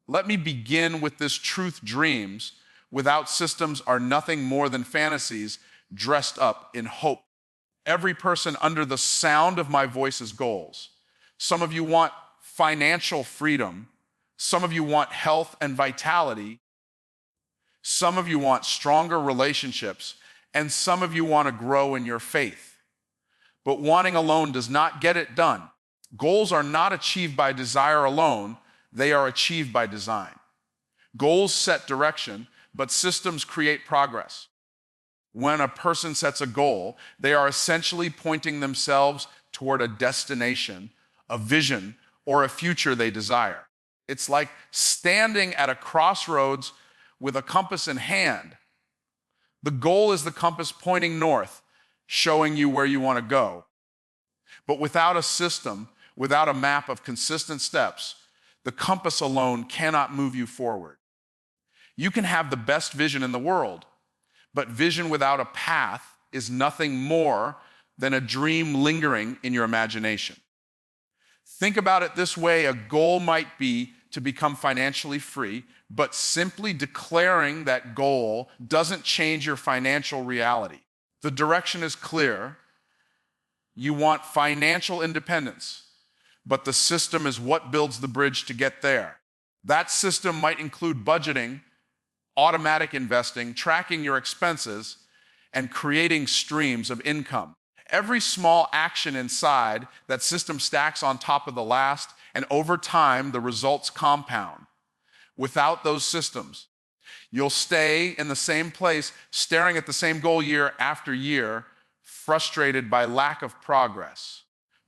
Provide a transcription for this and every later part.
Let me begin with this truth: dreams without systems are nothing more than fantasies dressed up in hope. Every person under the sound of my voice has goals. Some of you want financial freedom. Some of you want health and vitality. Some of you want stronger relationships. And some of you want to grow in your faith. But wanting alone does not get it done. Goals are not achieved by desire alone. They are achieved by design. Goals set direction, but systems create progress. When a person sets a goal, they are essentially pointing themselves toward a destination, a vision, or a future they desire. It's like standing at a crossroads with a compass in hand. The goal is the compass pointing north, showing you where you want to go. But without a system, without a map of consistent steps, the compass alone cannot move you forward. You can have the best vision in the world, but vision without a path is nothing more than a dream lingering in your imagination. Think about it this way: a goal might be to become financially free, but simply declaring that goal doesn't change your financial reality. The direction is clear. You want financial independence, but the system is what builds the bridge to get there. That system might include budgeting, automatic investing, tracking your expenses, and creating streams of income. Every small action inside that system stacks on top of the last, and over time, the results compound. Without those systems, you'll stay in the same place, staring at the same goal year after year, frustrated by lack of progress.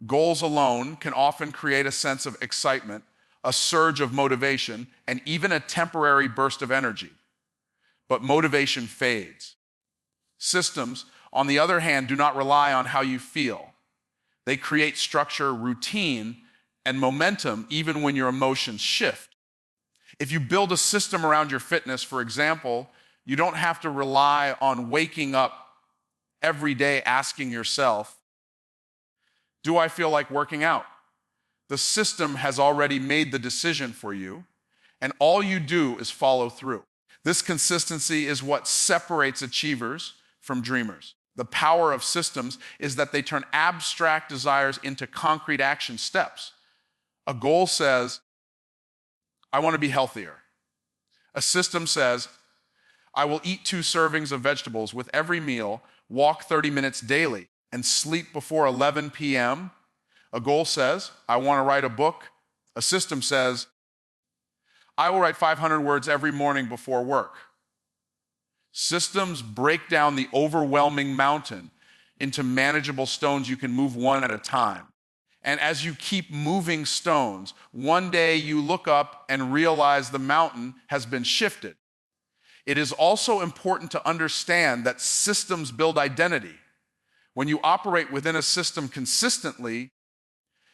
Goals alone can often create a sense of excitement, a surge of motivation, and even a temporary burst of energy. But motivation fades. Systems, on the other hand, do not rely on how you feel. They create structure, routine, and momentum even when your emotions shift. If you build a system around your fitness, for example, you don't have to rely on waking up every day asking yourself, do I feel like working out? The system has already made the decision for you, and all you do is follow through. This consistency is what separates achievers from dreamers. The power of systems is that they turn abstract desires into concrete action steps. A goal says, I want to be healthier. A system says, I will eat 2 servings of vegetables with every meal, walk 30 minutes daily, and sleep before 11 p.m. A goal says, I want to write a book. A system says, I will write 500 words every morning before work. Systems break down the overwhelming mountain into manageable stones you can move one at a time. And as you keep moving stones, one day you look up and realize the mountain has been shifted. It is also important to understand that systems build identity. When you operate within a system consistently,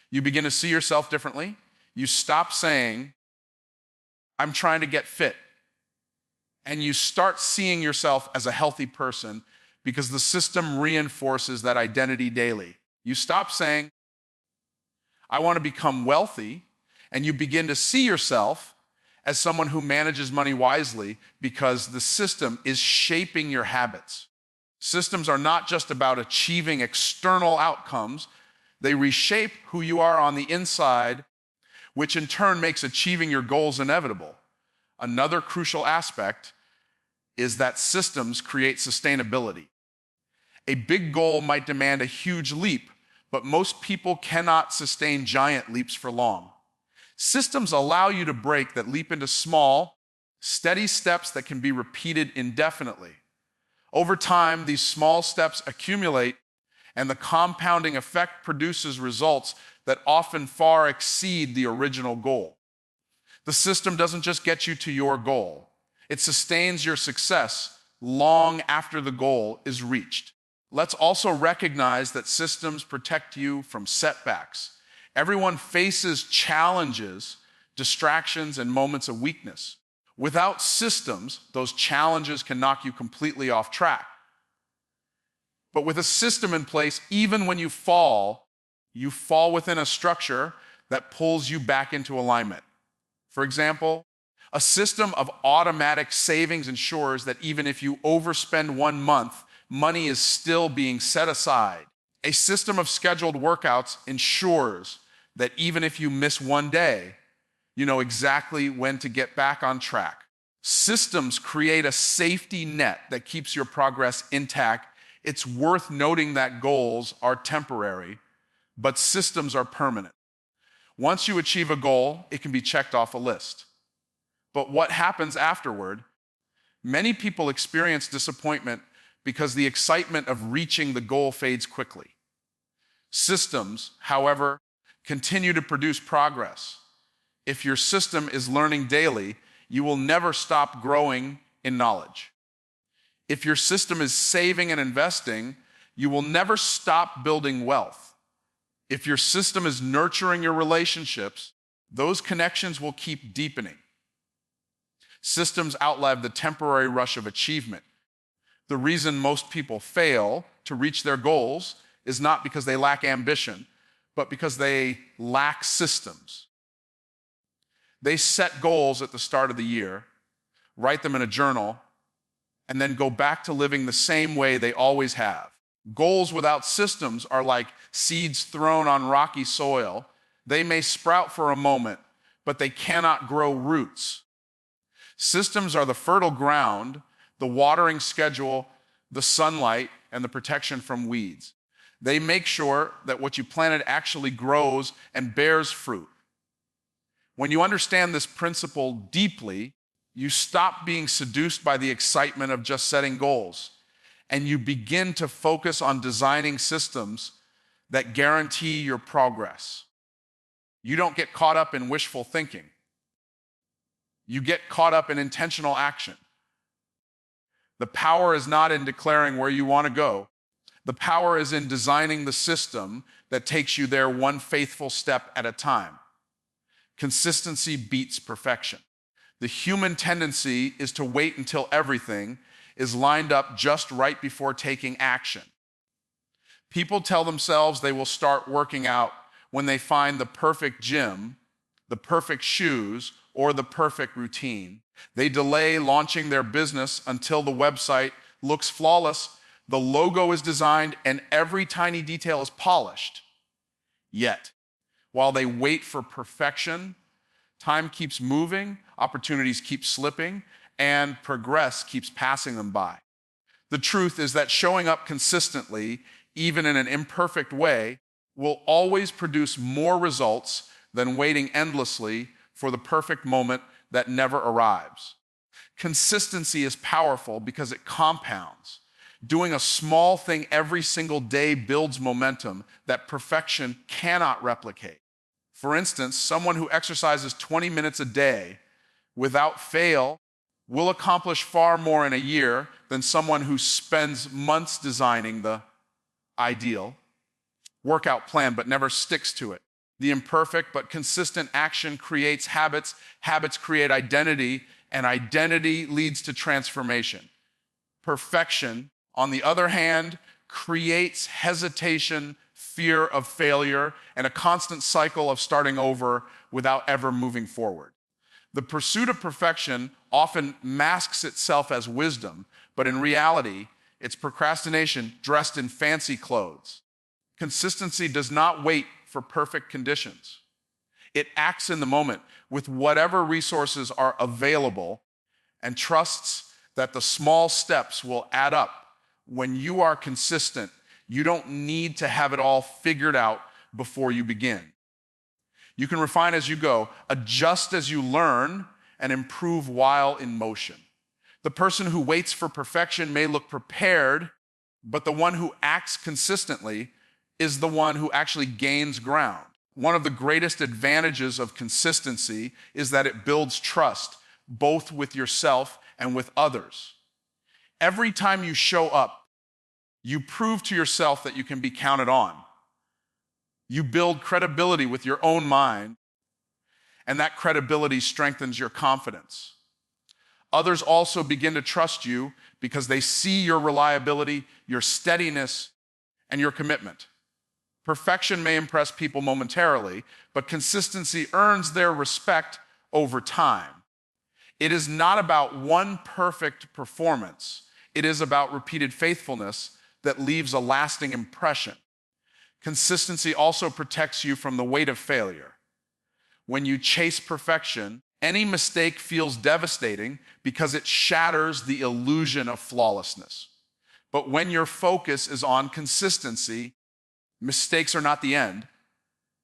you begin to see yourself differently. You stop saying, I'm trying to get fit. And you start seeing yourself as a healthy person because the system reinforces that identity daily. You stop saying, I want to become wealthy, and you begin to see yourself as someone who manages money wisely because the system is shaping your habits. Systems are not just about achieving external outcomes. They reshape who you are on the inside, which in turn makes achieving your goals inevitable. Another crucial aspect is that systems create sustainability. A big goal might demand a huge leap, but most people cannot sustain giant leaps for long. Systems allow you to break that leap into small, steady steps that can be repeated indefinitely. Over time, these small steps accumulate, and the compounding effect produces results that often far exceed the original goal. The system doesn't just get you to your goal. It sustains your success long after the goal is reached. Let's also recognize that systems protect you from setbacks. Everyone faces challenges, distractions, and moments of weakness. Without systems, those challenges can knock you completely off track. But with a system in place, even when you fall within a structure that pulls you back into alignment. For example, A system of automatic savings ensures that even if you overspend 1 month, money is still being set aside. A system of scheduled workouts ensures that even if you miss 1 day, you know exactly when to get back on track. Systems create a safety net that keeps your progress intact. It's worth noting that goals are temporary, but systems are permanent. Once you achieve a goal, it can be checked off a list. But what happens afterward? Many people experience disappointment because the excitement of reaching the goal fades quickly. Systems, however, continue to produce progress. If your system is learning daily, you will never stop growing in knowledge. If your system is saving and investing, you will never stop building wealth. If your system is nurturing your relationships, those connections will keep deepening. Systems outlive the temporary rush of achievement. The reason most people fail to reach their goals is not because they lack ambition, but because they lack systems. They set goals at the start of the year, write them in a journal, and then go back to living the same way they always have. Goals without systems are like seeds thrown on rocky soil. They may sprout for a moment, but they cannot grow roots. Systems are the fertile ground, the watering schedule, the sunlight, and the protection from weeds. They make sure that what you planted actually grows and bears fruit. When you understand this principle deeply, you stop being seduced by the excitement of just setting goals, and you begin to focus on designing systems that guarantee your progress. You don't get caught up in wishful thinking. You get caught up in intentional action. The power is not in declaring where you want to go. The power is in designing the system that takes you there one faithful step at a time. Consistency beats perfection. The human tendency is to wait until everything is lined up just right before taking action. People tell themselves they will start working out when they find the perfect gym, the perfect shoes, or the perfect routine. They delay launching their business until the website looks flawless, the logo is designed, and every tiny detail is polished. Yet, while they wait for perfection, time keeps moving, opportunities keep slipping, and progress keeps passing them by. The truth is that showing up consistently, even in an imperfect way, will always produce more results than waiting endlessly for the perfect moment that never arrives. Consistency is powerful because it compounds. Doing a small thing every single day builds momentum that perfection cannot replicate. For instance, someone who exercises 20 minutes a day without fail will accomplish far more in a year than someone who spends months designing the ideal workout plan but never sticks to it. The imperfect but consistent action creates habits, habits create identity, and identity leads to transformation. Perfection, on the other hand, creates hesitation, fear of failure, and a constant cycle of starting over without ever moving forward. The pursuit of perfection often masks itself as wisdom, but in reality, it's procrastination dressed in fancy clothes. Consistency does not wait for perfect conditions. It acts in the moment with whatever resources are available and trusts that the small steps will add up. When you are consistent, you don't need to have it all figured out before you begin. You can refine as you go, adjust as you learn, and improve while in motion. The person who waits for perfection may look prepared, but the one who acts consistently is the one who actually gains ground. One of the greatest advantages of consistency is that it builds trust, both with yourself and with others. Every time you show up, you prove to yourself that you can be counted on. You build credibility with your own mind, and that credibility strengthens your confidence. Others also begin to trust you because they see your reliability, your steadiness, and your commitment. Perfection may impress people momentarily, but consistency earns their respect over time. It is not about one perfect performance. It is about repeated faithfulness that leaves a lasting impression. Consistency also protects you from the weight of failure. When you chase perfection, any mistake feels devastating because it shatters the illusion of flawlessness. But when your focus is on consistency, mistakes are not the end.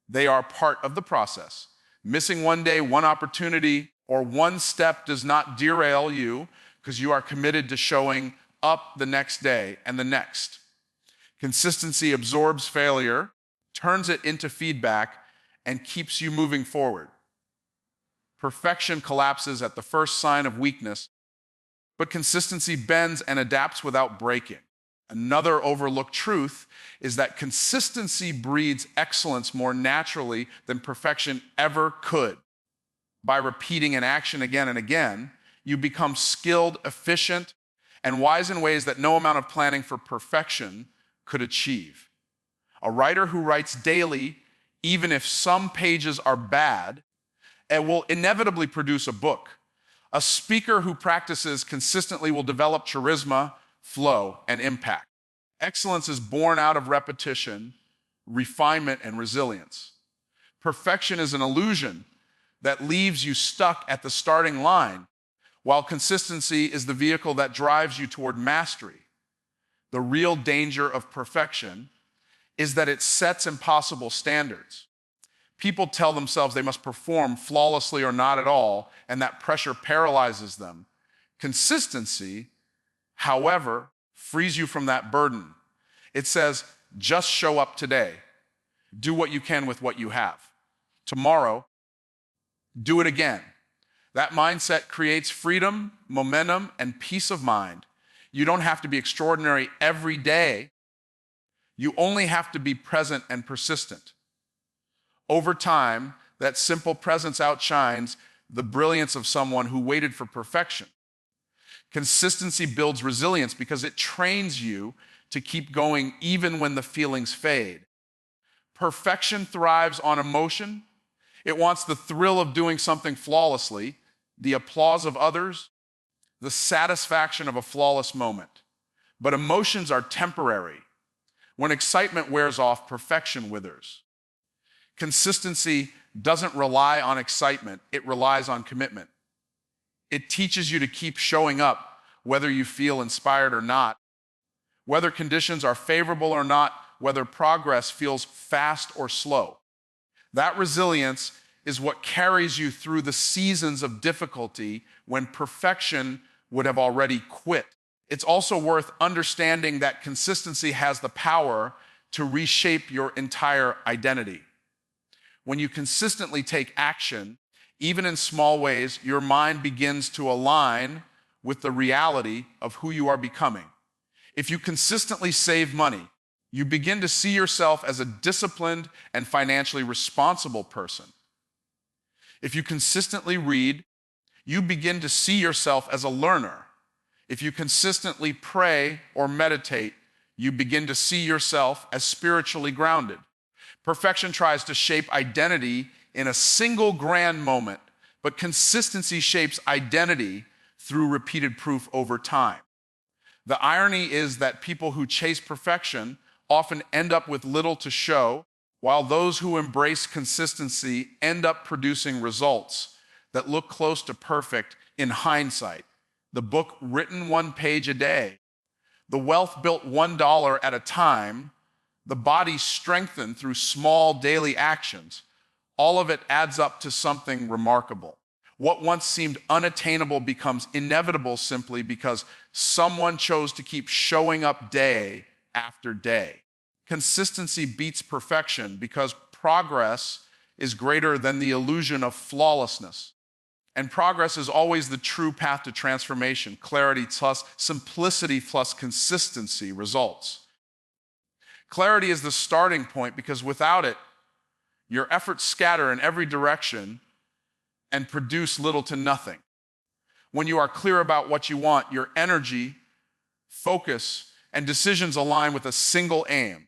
They are part of the process. Missing one day, one opportunity, or one step does not derail you because you are committed to showing up the next day and the next. Consistency absorbs failure, turns it into feedback, and keeps you moving forward. Perfection collapses at the first sign of weakness, but consistency bends and adapts without breaking. Another overlooked truth is that consistency breeds excellence more naturally than perfection ever could. By repeating an action again and again, you become skilled, efficient, and wise in ways that no amount of planning for perfection could achieve. A writer who writes daily, even if some pages are bad, will inevitably produce a book. A speaker who practices consistently will develop charisma, flow, and impact. Excellence is born out of repetition, refinement, and resilience. Perfection is an illusion that leaves you stuck at the starting line, while consistency is the vehicle that drives you toward mastery. The real danger of perfection is that it sets impossible standards. People tell themselves they must perform flawlessly or not at all, and that pressure paralyzes them. Consistency, however, frees you from that burden. It says, just show up today. Do what you can with what you have. Tomorrow, do it again. That mindset creates freedom, momentum, and peace of mind. You don't have to be extraordinary every day. You only have to be present and persistent. Over time, that simple presence outshines the brilliance of someone who waited for perfection. Consistency builds resilience because it trains you to keep going even when the feelings fade. Perfection thrives on emotion. It wants the thrill of doing something flawlessly, the applause of others, the satisfaction of a flawless moment. But emotions are temporary. When excitement wears off, perfection withers. Consistency doesn't rely on excitement, it relies on commitment. It teaches you to keep showing up, whether you feel inspired or not, whether conditions are favorable or not, whether progress feels fast or slow. That resilience is what carries you through the seasons of difficulty when perfection would have already quit. It's also worth understanding that consistency has the power to reshape your entire identity. When you consistently take action, even in small ways, your mind begins to align with the reality of who you are becoming. If you consistently save money, you begin to see yourself as a disciplined and financially responsible person. If you consistently read, you begin to see yourself as a learner. If you consistently pray or meditate, you begin to see yourself as spiritually grounded. Perfection tries to shape identity in a single grand moment, but consistency shapes identity through repeated proof over time. The irony is that people who chase perfection often end up with little to show, while those who embrace consistency end up producing results that look close to perfect in hindsight. The book Written One Page a Day, The Wealth Built $1 at a Time, the body strengthened through small daily actions, all of it adds up to something remarkable. What once seemed unattainable becomes inevitable simply because someone chose to keep showing up day after day. Consistency beats perfection because progress is greater than the illusion of flawlessness. And progress is always the true path to transformation. Clarity plus simplicity plus consistency results. Clarity is the starting point because without it, your efforts scatter in every direction and produce little to nothing. When you are clear about what you want, your energy, focus, and decisions align with a single aim.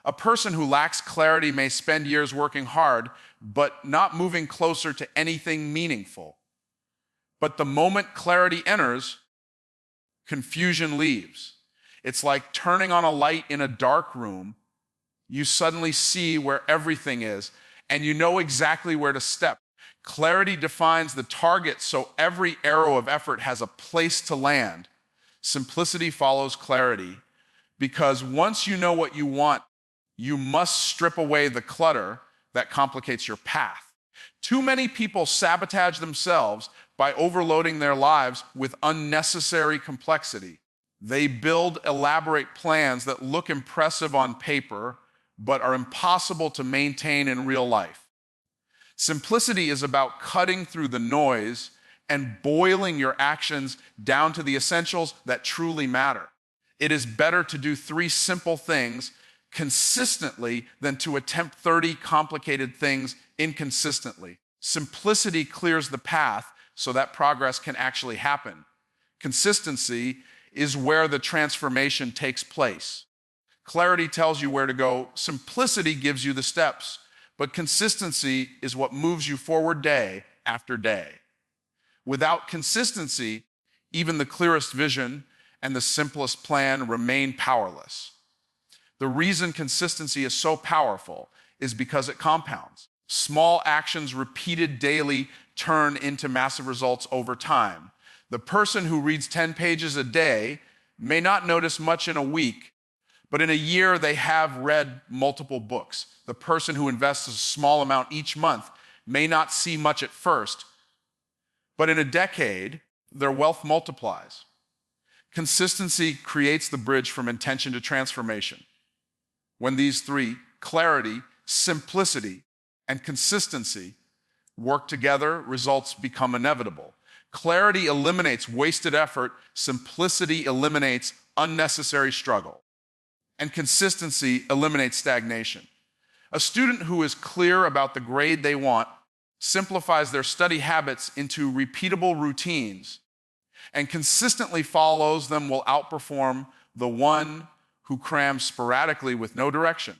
A person who lacks clarity may spend years working hard, but not moving closer to anything meaningful. But the moment clarity enters, confusion leaves. It's like turning on a light in a dark room. You suddenly see where everything is, and you know exactly where to step. Clarity defines the target, so every arrow of effort has a place to land. Simplicity follows clarity, because once you know what you want, you must strip away the clutter that complicates your path. Too many people sabotage themselves by overloading their lives with unnecessary complexity. They build elaborate plans that look impressive on paper, but are impossible to maintain in real life. Simplicity is about cutting through the noise and boiling your actions down to the essentials that truly matter. It is better to do 3 simple things consistently than to attempt 30 complicated things inconsistently. Simplicity clears the path so that progress can actually happen. Consistency is where the transformation takes place. Clarity tells you where to go. Simplicity gives you the steps, but consistency is what moves you forward day after day. Without consistency, even the clearest vision and the simplest plan remain powerless. The reason consistency is so powerful is because it compounds. Small actions repeated daily turn into massive results over time. The person who reads 10 pages a day may not notice much in a week, but in a year they have read multiple books. The person who invests a small amount each month may not see much at first, but in a decade, their wealth multiplies. Consistency creates the bridge from intention to transformation. When these 3, clarity, simplicity, and consistency, work together, results become inevitable. Clarity eliminates wasted effort, simplicity eliminates unnecessary struggle, and consistency eliminates stagnation. A student who is clear about the grade they want simplifies their study habits into repeatable routines and consistently follows them will outperform the one who crams sporadically with no direction.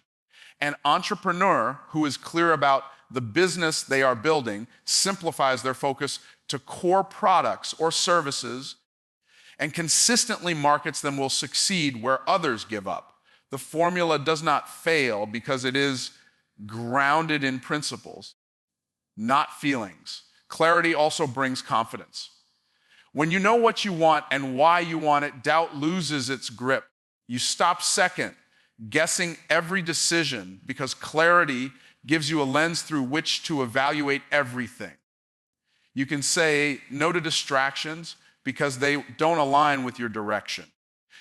An entrepreneur who is clear about the business they are building simplifies their focus to core products or services and consistently markets them will succeed where others give up. The formula does not fail because it is grounded in principles, not feelings. Clarity also brings confidence. When you know what you want and why you want it, doubt loses its grip. You stop second, guessing every decision because clarity gives you a lens through which to evaluate everything. You can say no to distractions because they don't align with your direction.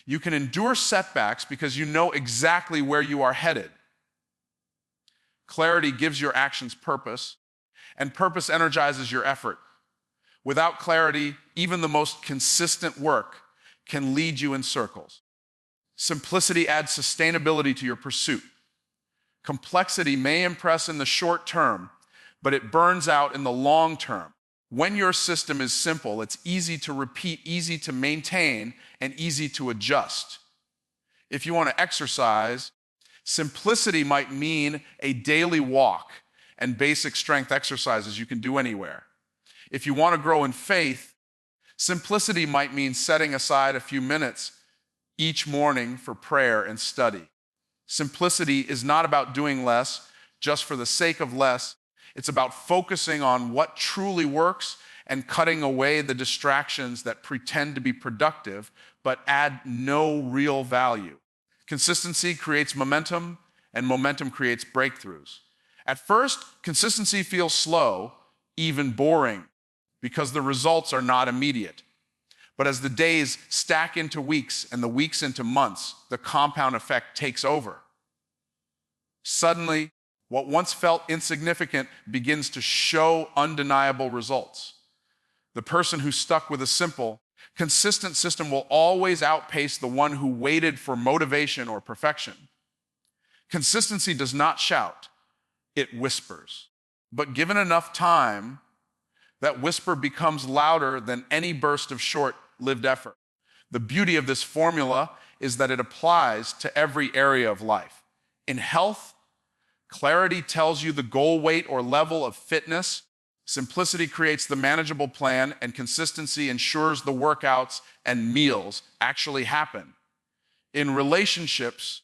You can endure setbacks because you know exactly where you are headed. Clarity gives your actions purpose, and purpose energizes your effort. Without clarity, even the most consistent work can lead you in circles. Simplicity adds sustainability to your pursuit. Complexity may impress in the short term, but it burns out in the long term. When your system is simple, it's easy to repeat, easy to maintain, and easy to adjust. If you want to exercise, simplicity might mean a daily walk and basic strength exercises you can do anywhere. If you want to grow in faith, simplicity might mean setting aside a few minutes each morning for prayer and study. Simplicity is not about doing less just for the sake of less. It's about focusing on what truly works and cutting away the distractions that pretend to be productive but add no real value. Consistency creates momentum, and momentum creates breakthroughs. At first, consistency feels slow, even boring, because the results are not immediate. But as the days stack into weeks and the weeks into months, the compound effect takes over. Suddenly, what once felt insignificant begins to show undeniable results. The person who stuck with a simple, consistent system will always outpace the one who waited for motivation or perfection. Consistency does not shout, it whispers. But given enough time, that whisper becomes louder than any burst of short-lived effort. The beauty of this formula is that it applies to every area of life. In health, clarity tells you the goal weight or level of fitness. Simplicity creates the manageable plan, and consistency ensures the workouts and meals actually happen. In relationships,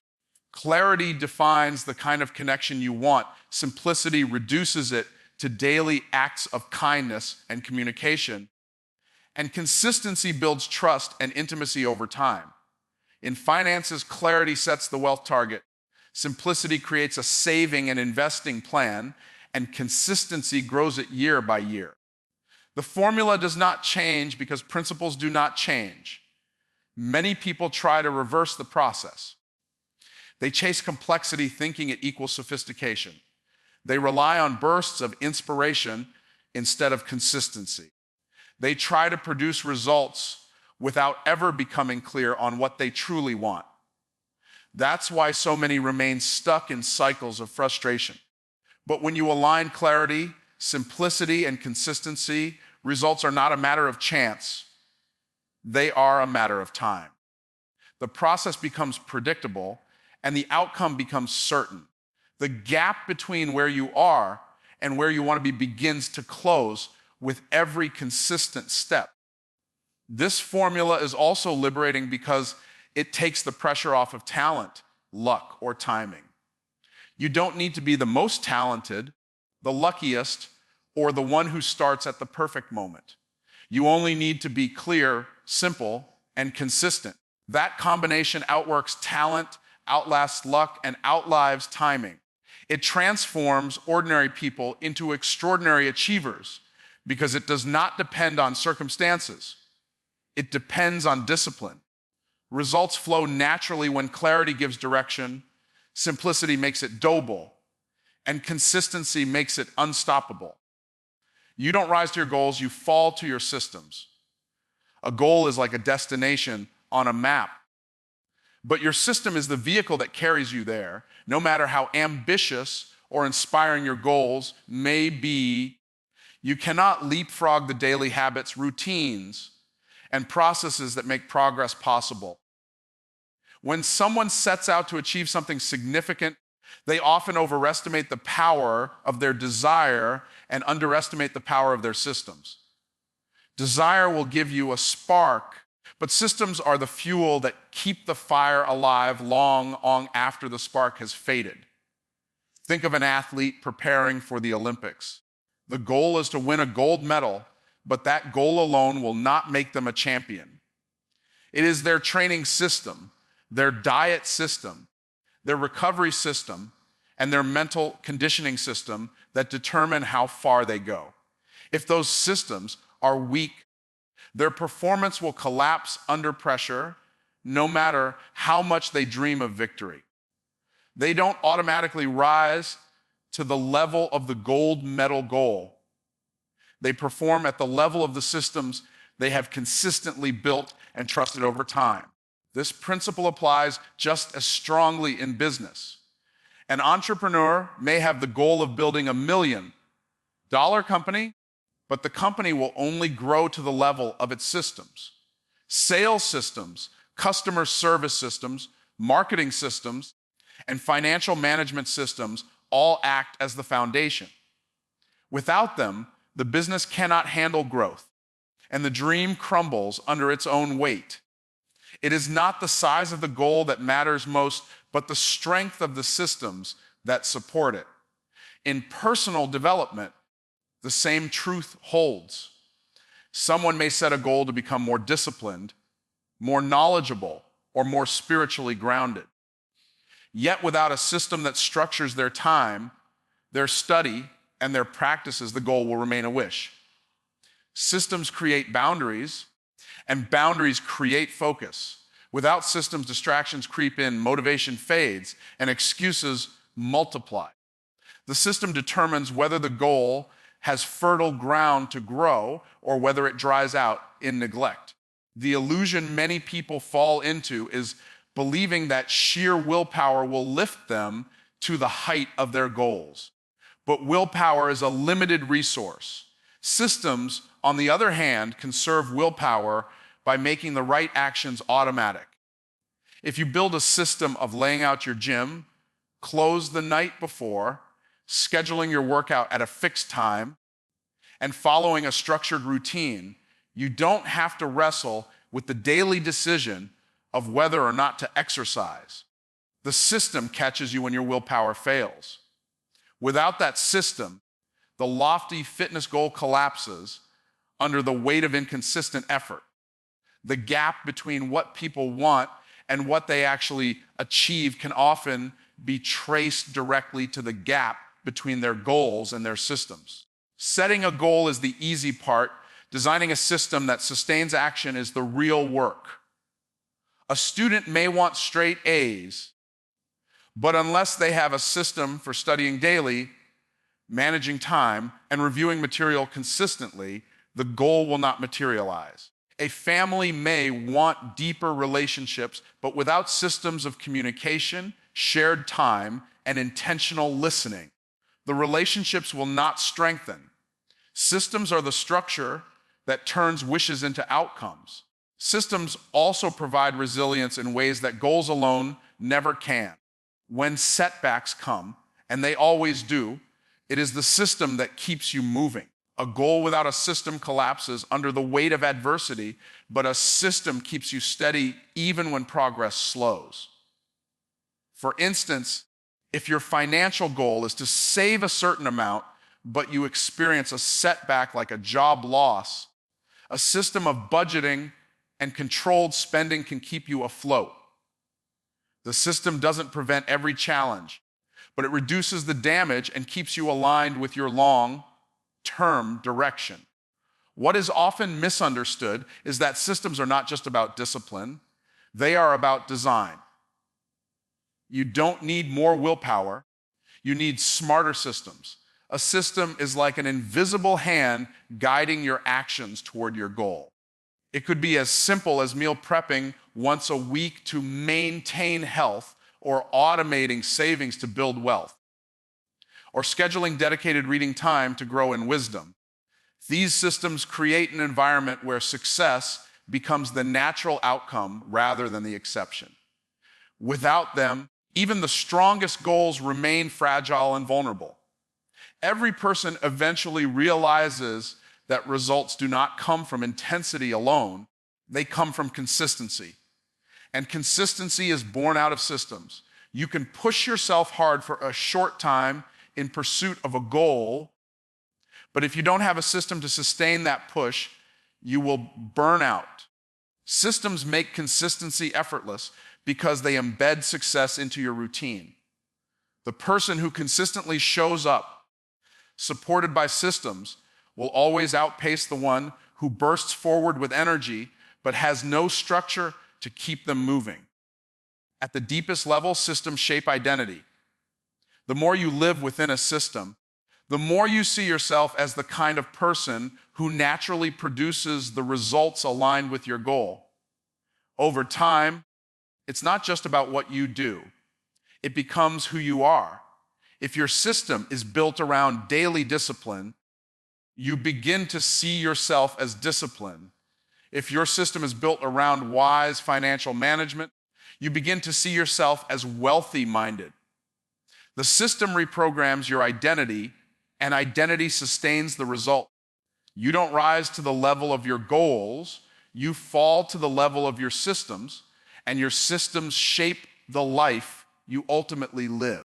clarity defines the kind of connection you want. Simplicity reduces it to daily acts of kindness and communication. And consistency builds trust and intimacy over time. In finances, clarity sets the wealth target. Simplicity creates a saving and investing plan, and consistency grows it year by year. The formula does not change because principles do not change. Many people try to reverse the process. They chase complexity thinking it equals sophistication. They rely on bursts of inspiration instead of consistency. They try to produce results without ever becoming clear on what they truly want. That's why so many remain stuck in cycles of frustration. But when you align clarity, simplicity, and consistency, results are not a matter of chance. They are a matter of time. The process becomes predictable, and the outcome becomes certain. The gap between where you are and where you want to be begins to close with every consistent step. This formula is also liberating because it takes the pressure off of talent, luck, or timing. You don't need to be the most talented, the luckiest, or the one who starts at the perfect moment. You only need to be clear, simple, and consistent. That combination outworks talent, outlasts luck, and outlives timing. It transforms ordinary people into extraordinary achievers because it does not depend on circumstances. It depends on discipline. Results flow naturally when clarity gives direction, simplicity makes it doable, and consistency makes it unstoppable. You don't rise to your goals, you fall to your systems. A goal is like a destination on a map, but your system is the vehicle that carries you there, no matter how ambitious or inspiring your goals may be. You cannot leapfrog the daily habits, routines, and processes that make progress possible. When someone sets out to achieve something significant, they often overestimate the power of their desire and underestimate the power of their systems. Desire will give you a spark, but systems are the fuel that keep the fire alive long after the spark has faded. Think of an athlete preparing for the Olympics. The goal is to win a gold medal, but that goal alone will not make them a champion. It is their training system, their diet system, their recovery system, and their mental conditioning system that determine how far they go. If those systems are weak, their performance will collapse under pressure, no matter how much they dream of victory. They don't automatically rise to the level of the gold medal goal. They perform at the level of the systems they have consistently built and trusted over time. This principle applies just as strongly in business. An entrepreneur may have the goal of building $1 million company, but the company will only grow to the level of its systems. Sales systems, customer service systems, marketing systems, and financial management systems all act as the foundation. Without them, the business cannot handle growth, and the dream crumbles under its own weight. It is not the size of the goal that matters most, but the strength of the systems that support it. In personal development, the same truth holds. Someone may set a goal to become more disciplined, more knowledgeable, or more spiritually grounded. Yet without a system that structures their time, their study, and their practices, the goal will remain a wish. Systems create boundaries, and boundaries create focus. Without systems, distractions creep in, motivation fades, and excuses multiply. The system determines whether the goal has fertile ground to grow or whether it dries out in neglect. The illusion many people fall into is believing that sheer willpower will lift them to the height of their goals. But willpower is a limited resource. Systems, on the other hand, conserve willpower by making the right actions automatic. If you build a system of laying out your gym, close the night before, scheduling your workout at a fixed time, and following a structured routine, you don't have to wrestle with the daily decision of whether or not to exercise. The system catches you when your willpower fails. Without that system, the lofty fitness goal collapses under the weight of inconsistent effort. The gap between what people want and what they actually achieve can often be traced directly to the gap between their goals and their systems. Setting a goal is the easy part. Designing a system that sustains action is the real work. A student may want straight A's, but unless they have a system for studying daily, managing time, and reviewing material consistently, the goal will not materialize. A family may want deeper relationships, but without systems of communication, shared time, and intentional listening, the relationships will not strengthen. Systems are the structure that turns wishes into outcomes. Systems also provide resilience in ways that goals alone never can. When setbacks come, and they always do, it is the system that keeps you moving. A goal without a system collapses under the weight of adversity, but a system keeps you steady even when progress slows. For instance, if your financial goal is to save a certain amount, but you experience a setback like a job loss, a system of budgeting and controlled spending can keep you afloat. The system doesn't prevent every challenge, but it reduces the damage and keeps you aligned with your long-term direction. What is often misunderstood is that systems are not just about discipline, they are about design. You don't need more willpower, you need smarter systems. A system is like an invisible hand guiding your actions toward your goal. It could be as simple as meal prepping once a week to maintain health, or automating savings to build wealth, or scheduling dedicated reading time to grow in wisdom. These systems create an environment where success becomes the natural outcome rather than the exception. Without them, even the strongest goals remain fragile and vulnerable. Every person eventually realizes that results do not come from intensity alone, they come from consistency. And consistency is born out of systems. You can push yourself hard for a short time in pursuit of a goal, but if you don't have a system to sustain that push, you will burn out. Systems make consistency effortless because they embed success into your routine. The person who consistently shows up, supported by systems, will always outpace the one who bursts forward with energy but has no structure to keep them moving. At the deepest level, systems shape identity. The more you live within a system, the more you see yourself as the kind of person who naturally produces the results aligned with your goal. Over time, it's not just about what you do. It becomes who you are. If your system is built around daily discipline, you begin to see yourself as disciplined. If your system is built around wise financial management, you begin to see yourself as wealthy-minded. The system reprograms your identity, and identity sustains the result. You don't rise to the level of your goals, you fall to the level of your systems, and your systems shape the life you ultimately live.